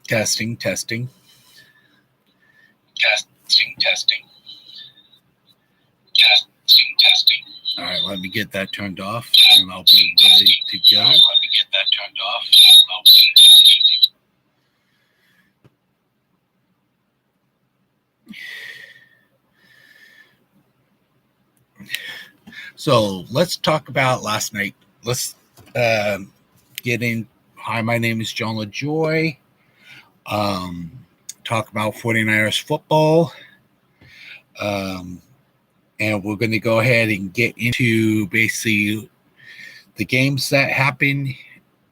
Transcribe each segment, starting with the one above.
Testing. Testing. All right, let me get that turned off, and I'll be ready to go. So let's talk about last night. Let's get in. Hi, my name is John LaJoy. Talk about 49ers football. And we're going to go ahead and get into basically the games that happened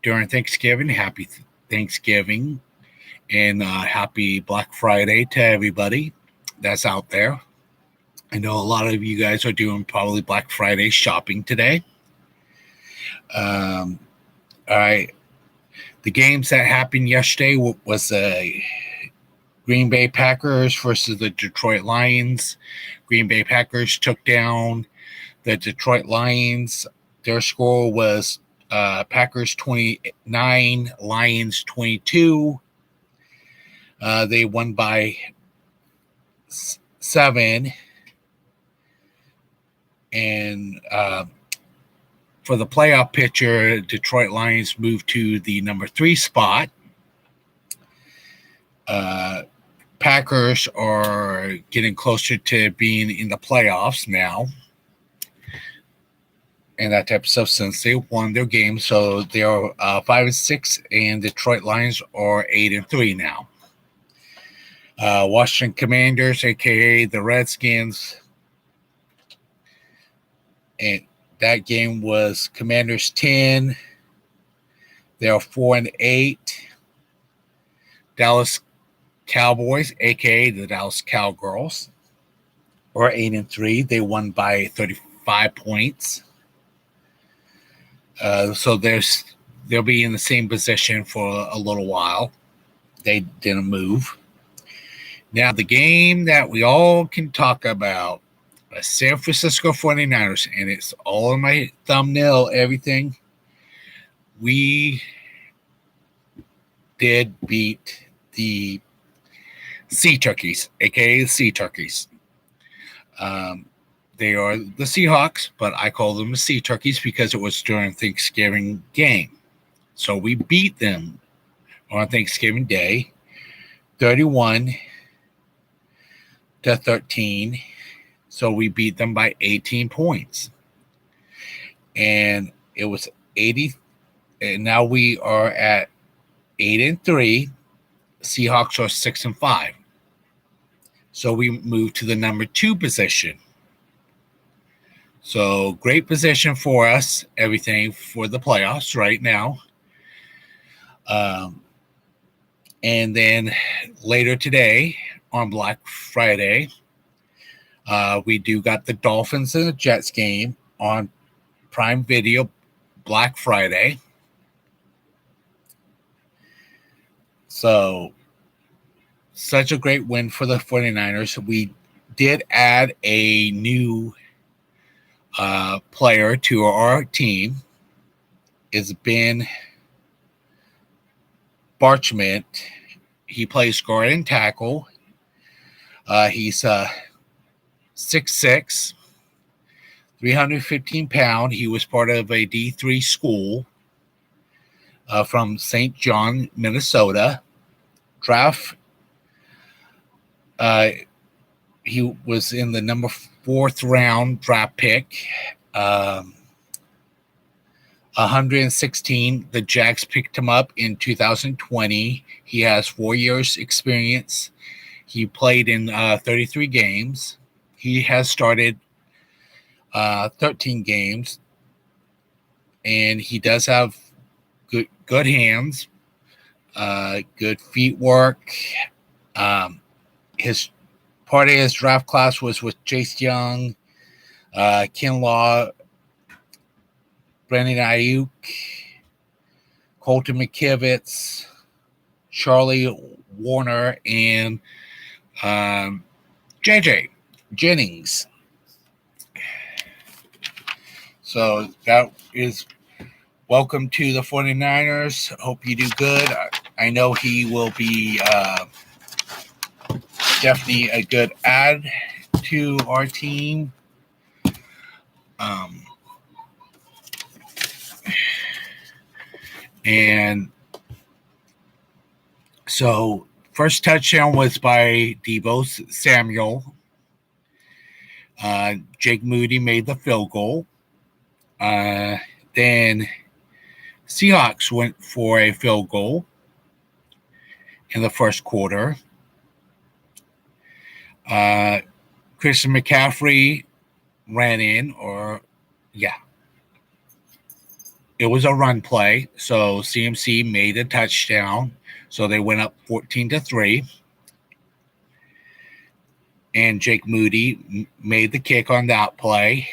during Thanksgiving. Happy Thanksgiving and happy Black Friday to everybody that's out there. I know a lot of you guys are doing probably Black Friday shopping today. All right. The games that happened yesterday was Green Bay Packers versus the Detroit Lions. Green Bay Packers took down the Detroit Lions. Their score was Packers 29, Lions 22. They won by 7. And for the playoff picture, Detroit Lions moved to the number 3 spot. Packers are getting closer to being in the playoffs now. And that type of stuff since they won their game. So they are 5-6, and Detroit Lions are 8-3 now. Washington Commanders, aka the Redskins. And that game was Commanders 10. They are 4-8. Dallas Cowboys, aka the Dallas Cowgirls, are 8-3. They won by 35 points. So they'll be in the same position for a little while. They didn't move. Now, the game that we all can talk about, San Francisco 49ers, and it's all in my thumbnail, everything. We did beat the Sea Turkeys, aka the Sea Turkeys. They are the Seahawks, but I call them the Sea Turkeys because it was during Thanksgiving game. So we beat them on Thanksgiving Day, 31-13. So we beat them by 18 points. And it was 80. And now we are at 8-3. Seahawks are 6-5. So we moved to the number 2 position. So great position for us, everything for the playoffs right now. And then later today on Black Friday, we do got the Dolphins and the Jets game on Prime Video Black Friday. So such a great win for the 49ers. We did add a new player to our team. It's Ben Barchment. He plays guard and tackle. He's 6'6", 315 pounds. He was part of a D3 school from St. John, Minnesota. Draft. He was in the number 4th round draft pick. 116. The Jags picked him up in 2020. He has 4 years experience. He played in 33 games. He has started 13 games, and he does have good hands, good feet work. His part of his draft class was with Chase Young, Kinlaw, Brandon Ayuk, Colton McKivitz, Charlie Warner, and JJ Jennings. So that is welcome to the 49ers. Hope you do good. I know he will be definitely a good add to our team. And so first touchdown was by Deebo Samuel. Jake Moody made the field goal. Then Seahawks went for a field goal in the first quarter. Christian McCaffrey ran in, it was a run play. So CMC made a touchdown. So they went up 14-3. And Jake Moody made the kick on that play.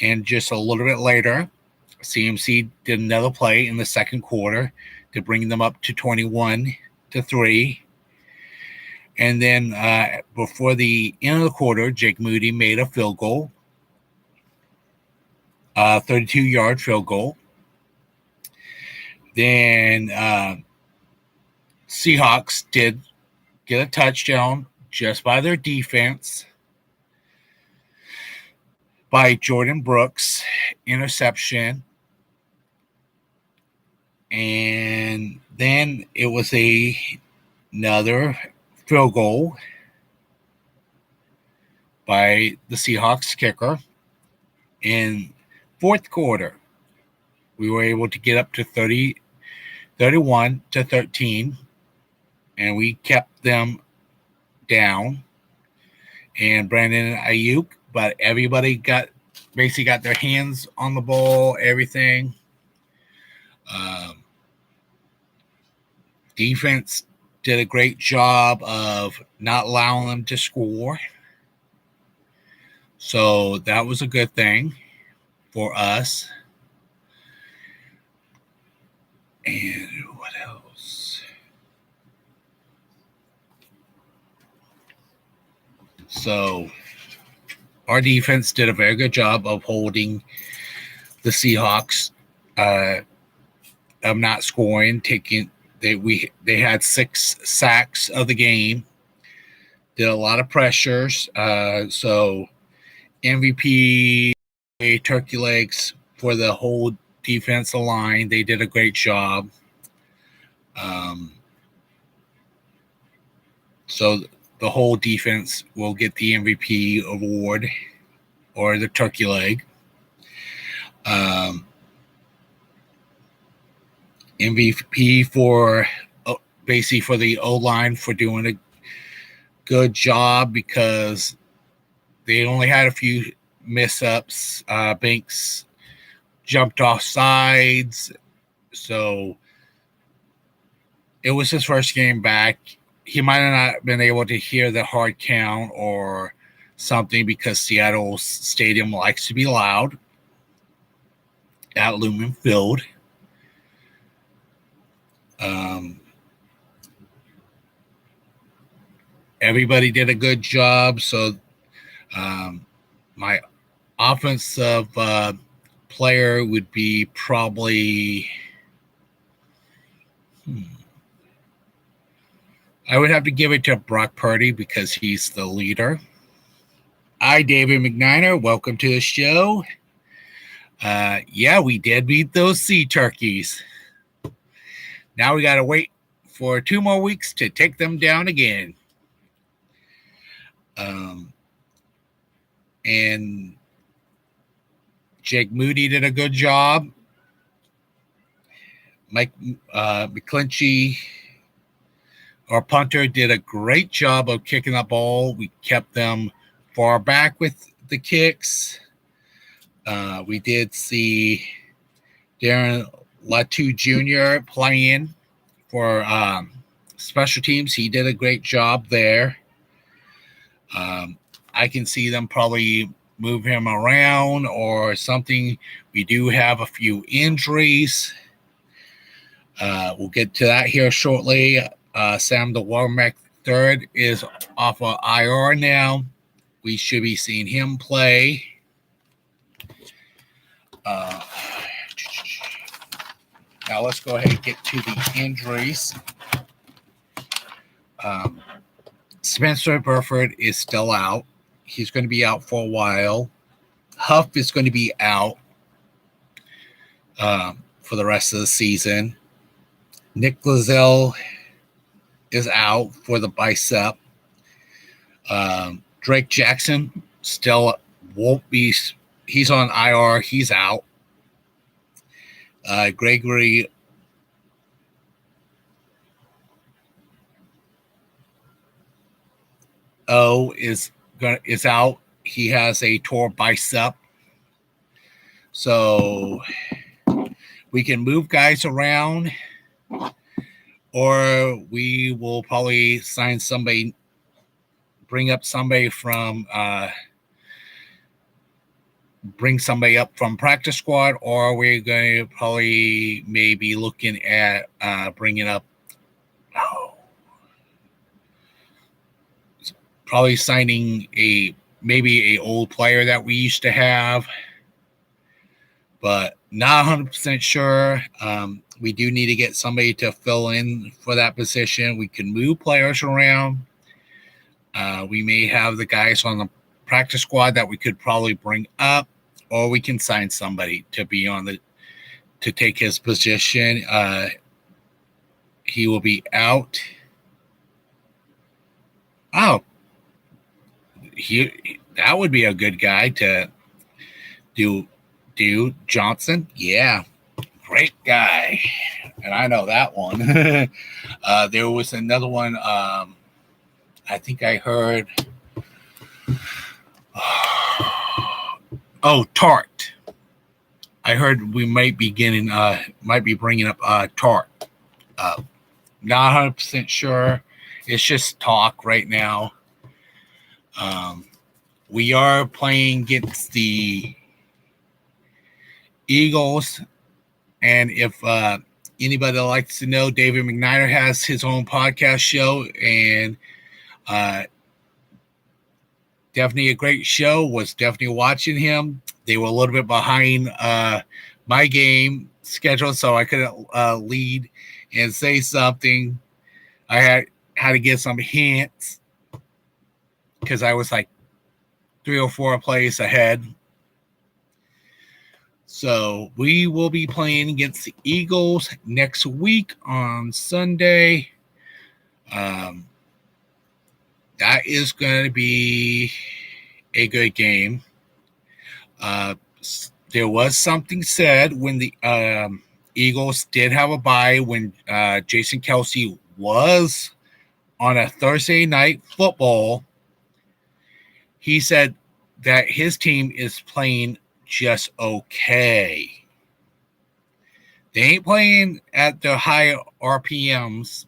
And just a little bit later, CMC did another play in the second quarter to bring them up to 21-3. And then before the end of the quarter, Jake Moody made a field goal, 32-yard field goal. Then Seahawks did get a touchdown just by their defense by Jordan Brooks, interception. And then it was another field goal by the Seahawks kicker. In fourth quarter, we were able to get up to 31-13, and we kept them down. And Brandon Ayuk, but everybody basically got their hands on the ball, everything. Defense did a great job of not allowing them to score. So that was a good thing for us. And what else? So our defense did a very good job of holding the Seahawks, of not scoring, they had 6 sacks of the game, did a lot of pressures. So MVP, turkey legs for the whole defensive line. They did a great job. So the whole defense will get the MVP award or the turkey leg. MVP for basically for the O-line for doing a good job because they only had a few miss-ups. Banks jumped off sides. So it was his first game back. He might have not been able to hear the hard count or something because Seattle Stadium likes to be loud at Lumen Field. Everybody did a good job. So my offensive player would be probably I would have to give it to Brock Purdy because he's the leader. Hi, David McNiner. Welcome to the show. Yeah, we did beat those sea turkeys. Now we got to wait for 2 more weeks to take them down again. And Jake Moody did a good job. Mike McClinchy, our punter, did a great job of kicking the ball. We kept them far back with the kicks. We did see Darren Latu Jr. playing for special teams. He did a great job there. I can see them probably move him around or something. We do have a few injuries. We'll get to that here shortly. Sam the Warmack III is off of IR now. We should be seeing him play. Uh, Now let's go ahead and get to the injuries. Spencer Burford is still out. He's going to be out for a while. Huff is going to be out for the rest of the season. Nick Lazelle is out for the bicep. Drake Jackson still won't be. He's on IR. He's out. Gregory O is out. He has a torn bicep. So we can move guys around, or we will probably sign somebody, bring up somebody from up from practice squad, or we're going to probably maybe looking at bringing up probably signing maybe a old player that we used to have, but not 100% sure. We do need to get somebody to fill in for that position. We can move players around. We may have the guys on the practice squad that we could probably bring up, or we can sign somebody to be to take his position. He will be out. Oh, that would be a good guy to do. Johnson. Yeah, great guy. And I know that one. There was another one. I think I heard. Tart. I heard we might be bringing up Tart. Not 100% sure. It's just talk right now. We are playing against the Eagles, and if anybody likes to know, David McNider has his own podcast show, and definitely a great show. Was definitely watching him. They were a little bit behind my game schedule, so I couldn't lead and say something. I had to get some hints because I was like 3 or 4 plays ahead. So we will be playing against the Eagles next week on Sunday. That is going to be a good game. There was something said when the Eagles did have a bye when Jason Kelce was on a Thursday night football. He said that his team is playing just okay. They ain't playing at the high RPMs.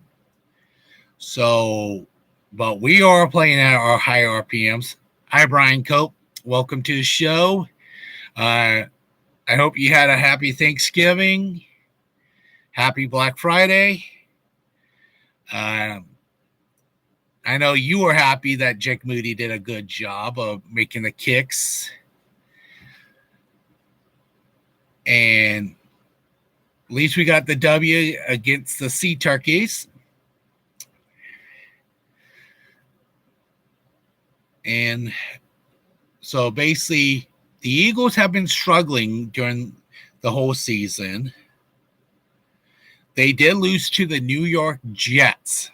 So, but we are playing at our high RPMs. Hi, Brian Cope. Welcome to the show. I hope you had a happy Thanksgiving. Happy Black Friday. I know you were happy that Jake Moody did a good job of making the kicks. And at least we got the W against the Sea Turkeys. And so basically, the Eagles have been struggling during the whole season. They did lose to the New York Jets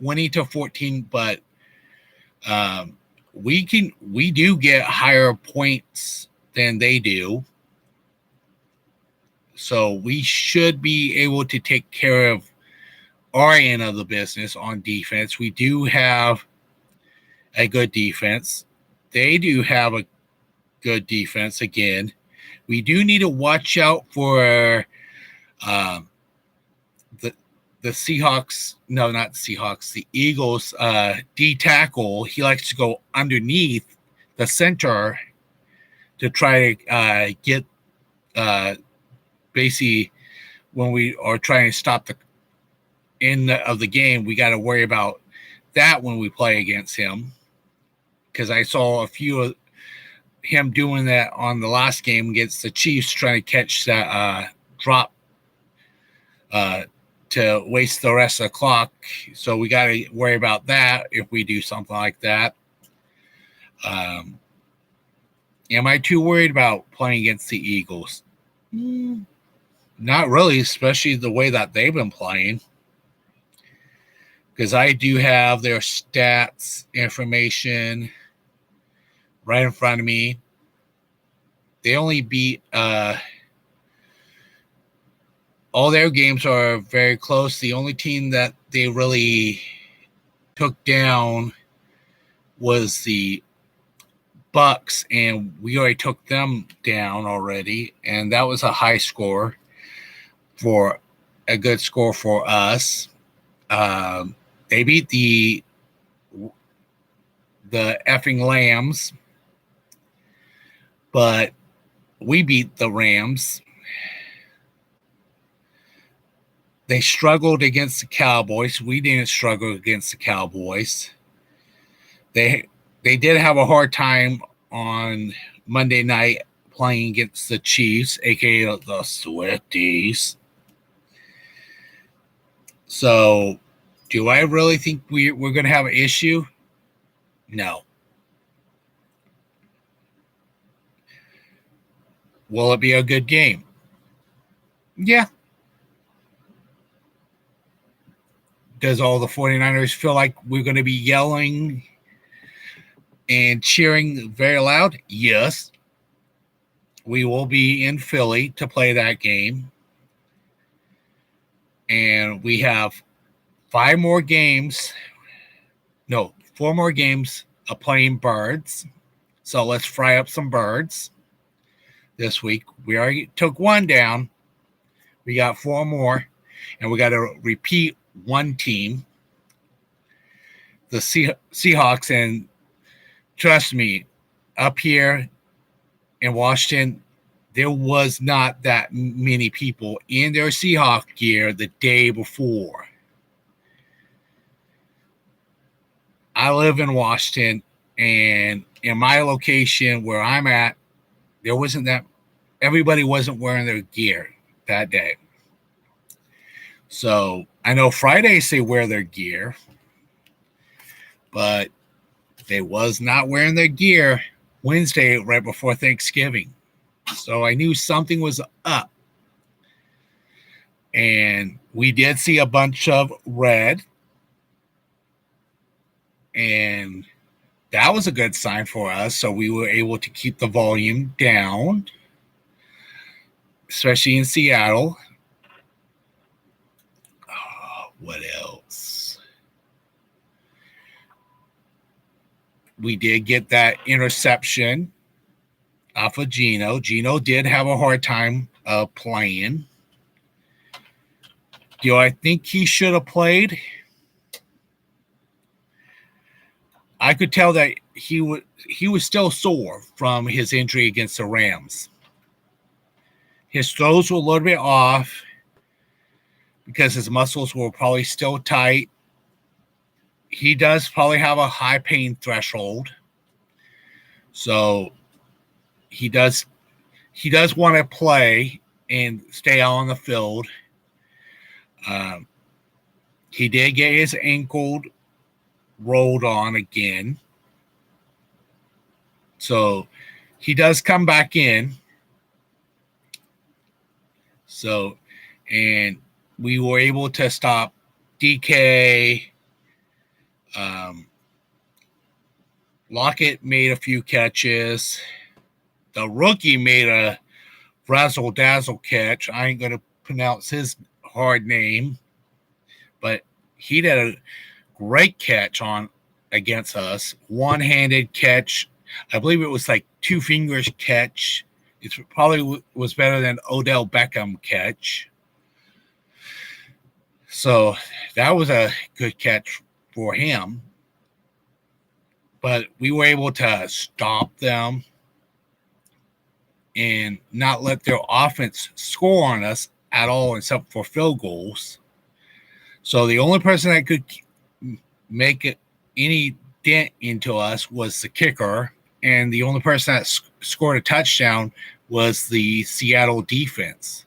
20-14, but we do get higher points than they do. So we should be able to take care of our end of the business on defense. We do have a good defense. They do have a good defense again. We do need to watch out for the Seahawks. No, not Seahawks. The Eagles D tackle. He likes to go underneath the center to try to get basically when we are trying to stop the end of the game. We got to worry about that when we play against him, because I saw a few him doing that on the last game against the Chiefs, trying to catch that drop to waste the rest of the clock. So we got to worry about that if we do something like that. Am I too worried about playing against the Eagles? Not really, especially the way that they've been playing. Because I do have their stats information right in front of me. They only beat all their games are very close. The only team that they really took down was the Bucks, and we already took them down already, and that was a high score for a good score for us. They beat the effing Lambs, but we beat the Rams. They struggled against the Cowboys. We didn't struggle against the Cowboys. They did have a hard time on Monday night playing against the Chiefs, aka the Swifties. So, do I really think we're going to have an issue? No. Will it be a good game? Yeah. Does all the 49ers feel like we're going to be yelling and cheering very loud? Yes. We will be in Philly to play that game. And we have 4 more games of playing birds. So let's fry up some birds this week. We already took 1 down. We got 4 more. And we got to repeat one team, the Seahawks. And trust me, up here in Washington, there was not that many people in their Seahawk gear the day before. I live in Washington, and in my location where I'm at, everybody wasn't wearing their gear that day. So I know Fridays they wear their gear, but they was not wearing their gear Wednesday right before Thanksgiving. So I knew something was up. And we did see a bunch of red. And that was a good sign for us. So we were able to keep the volume down, especially in Seattle. What else? We did get that interception off of Geno. Geno did have a hard time playing. Do I think he should have played? I could tell that he was still sore from his injury against the Rams. His throws were a little bit off because his muscles were probably still tight. He does probably have a high pain threshold. So he does want to play and stay out on the field. He did get his ankle rolled on again. So he does come back in. So, and we were able to stop DK. Lockett made a few catches. The rookie made a razzle-dazzle catch. I ain't going to pronounce his hard name, but he did a great catch against us. One-handed catch. I believe it was like 2 fingers catch. It probably was better than Odell Beckham catch. So that was a good catch for him. But we were able to stop them and not let their offense score on us at all except for field goals. So the only person that could make it any dent into us was the kicker. and the only person that scored a touchdown was the Seattle defense.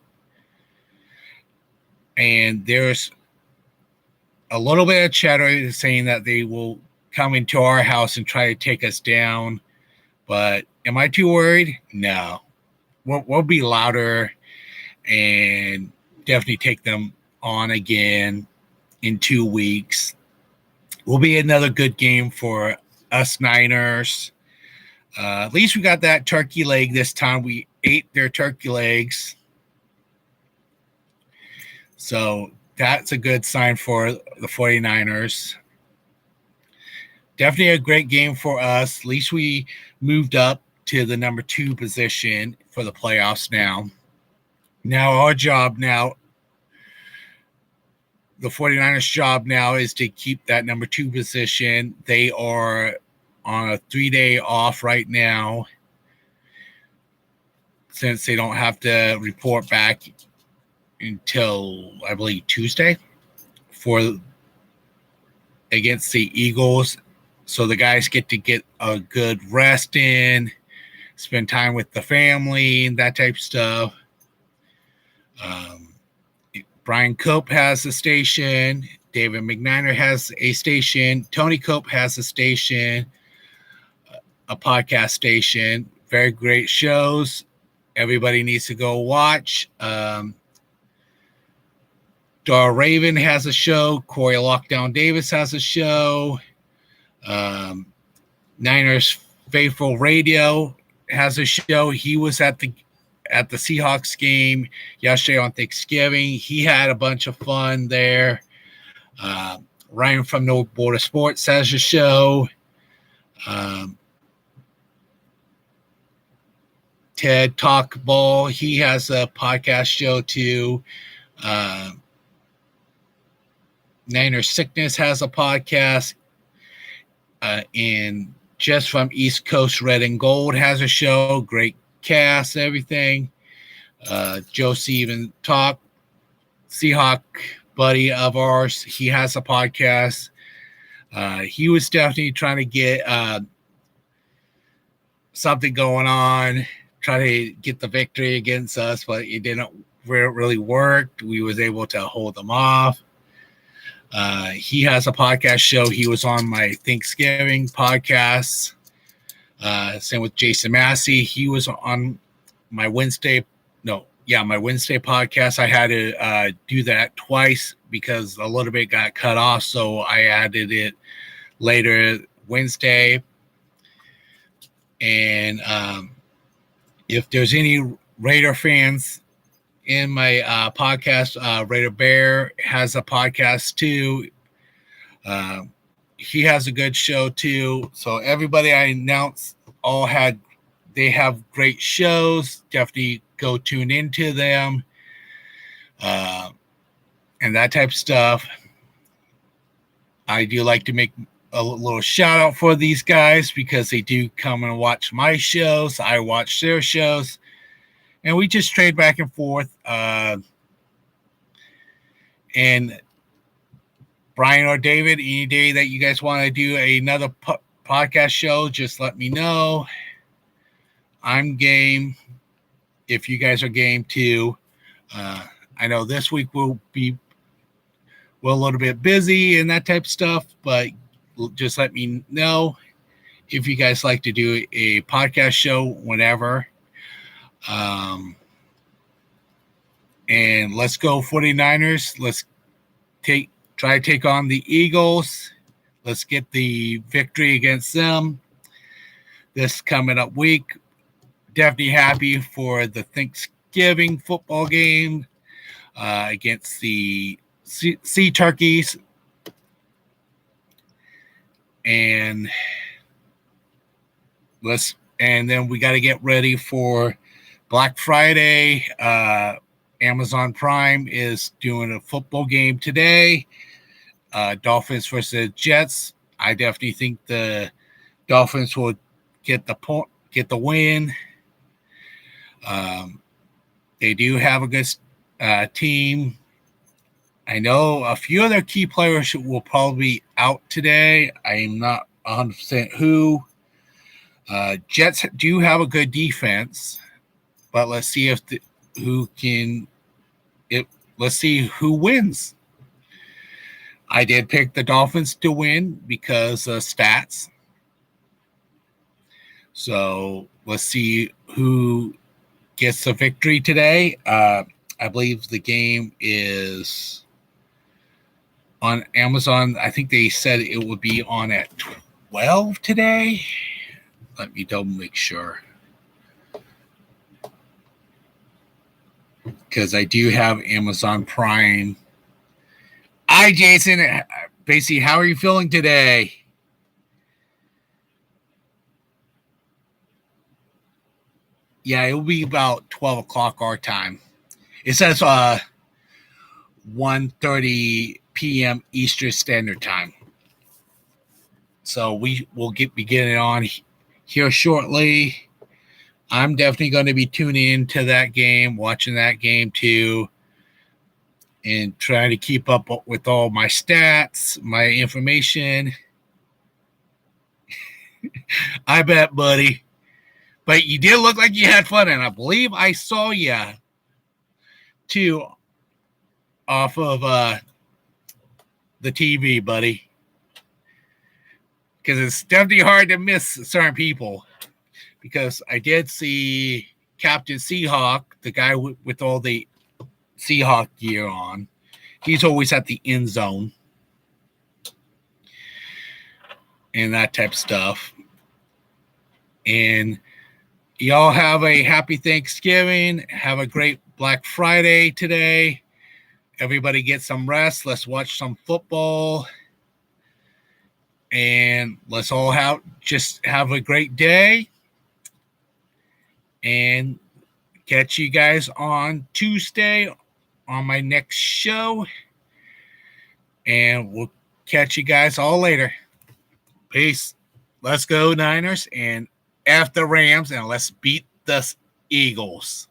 And there's a little bit of chatter saying that they will come into our house and try to take us down. But am I too worried? No. We'll be louder and definitely take them on again in 2 weeks. Will be another good game for us Niners. At least we got that turkey leg this time. We ate their turkey legs. So that's a good sign for the 49ers. Definitely a great game for us. At least we moved up to the number 2 position for the playoffs now. Now our job now, the 49ers' job now is to keep that number 2 position. They are on a 3-day off right now since they don't have to report back until, I believe, Tuesday against the Eagles. So the guys get to get a good rest in, spend time with the family, and that type of stuff. Brian Cope has a station. David McNiner has a station. Tony Cope has a station, a podcast station. Very great shows. Everybody needs to go watch. Dar Raven has a show. Corey Lockdown Davis has a show. Niners Faithful Radio has a show. He was at the Seahawks game yesterday on Thanksgiving. He had a bunch of fun there. Ryan from No Border Sports has a show. Ted Talk Ball, he has a podcast show too. Niner Sickness has a podcast. And Just from East Coast Red and Gold has a show. Great cast, everything. Joe Steven Talk, Seahawk buddy of ours, he has a podcast. He was definitely trying to get something going on, try to get the victory against us, but it didn't really work. We was able to hold them off. He has a podcast show. He was on my Thanksgiving podcast. Same with Jason Massey. He was on my Wednesday podcast. I had to do that twice because a little bit got cut off, so I added it later Wednesday. And if there's any Raider fans in my podcast, Raider Bear has a podcast too. He has a good show too. So everybody I announced they have great shows. Definitely go tune into them. And that type of stuff. I do like to make a little shout out for these guys because they do come and watch my shows. I watch their shows. And we just trade back and forth. And Brian or David, any day that you guys want to do another podcast show, just let me know. I'm game. If you guys are game too. I know this week we'll be a little bit busy and that type of stuff, but just let me know if you guys like to do a podcast show whenever. And let's go 49ers. Let's try to take on the Eagles. Let's get the victory against them this coming up week. Definitely happy for the Thanksgiving football game against the Sea Turkeys. And then we got to get ready for Black Friday. Amazon Prime is doing a football game today. Dolphins versus Jets. I definitely think the Dolphins will get the win. They do have a good team. I know a few other key players will probably be out today. I am not 100% who. Jets do have a good defense, but let's see if who can. Let's see who wins. I did pick the Dolphins to win because of stats. So let's see who gets the victory today. I believe the game is on Amazon. I think they said it would be on at 12 today. Let me double make sure. Because I do have Amazon Prime. Hi, Jason. Basically, how are you feeling today? Yeah, it will be about 12 o'clock our time. It says 1:30 p.m. Eastern Standard Time. So we will be getting on here shortly. I'm definitely going to be tuning into that game, watching that game too, and trying to keep up with all my stats, my information. I bet, buddy. But you did look like you had fun, and I believe I saw you too off of the TV, buddy. Because it's definitely hard to miss certain people. Because I did see Captain Seahawk, the guy with all the Seahawk gear on. He's always at the end zone and that type of stuff. And y'all have a happy Thanksgiving. Have a great Black Friday today. Everybody get some rest. Let's watch some football. And let's all have a great day. And catch you guys on Tuesday on my next show. And we'll catch you guys all later. Peace. Let's go, Niners. And F the Rams. And let's beat the Eagles.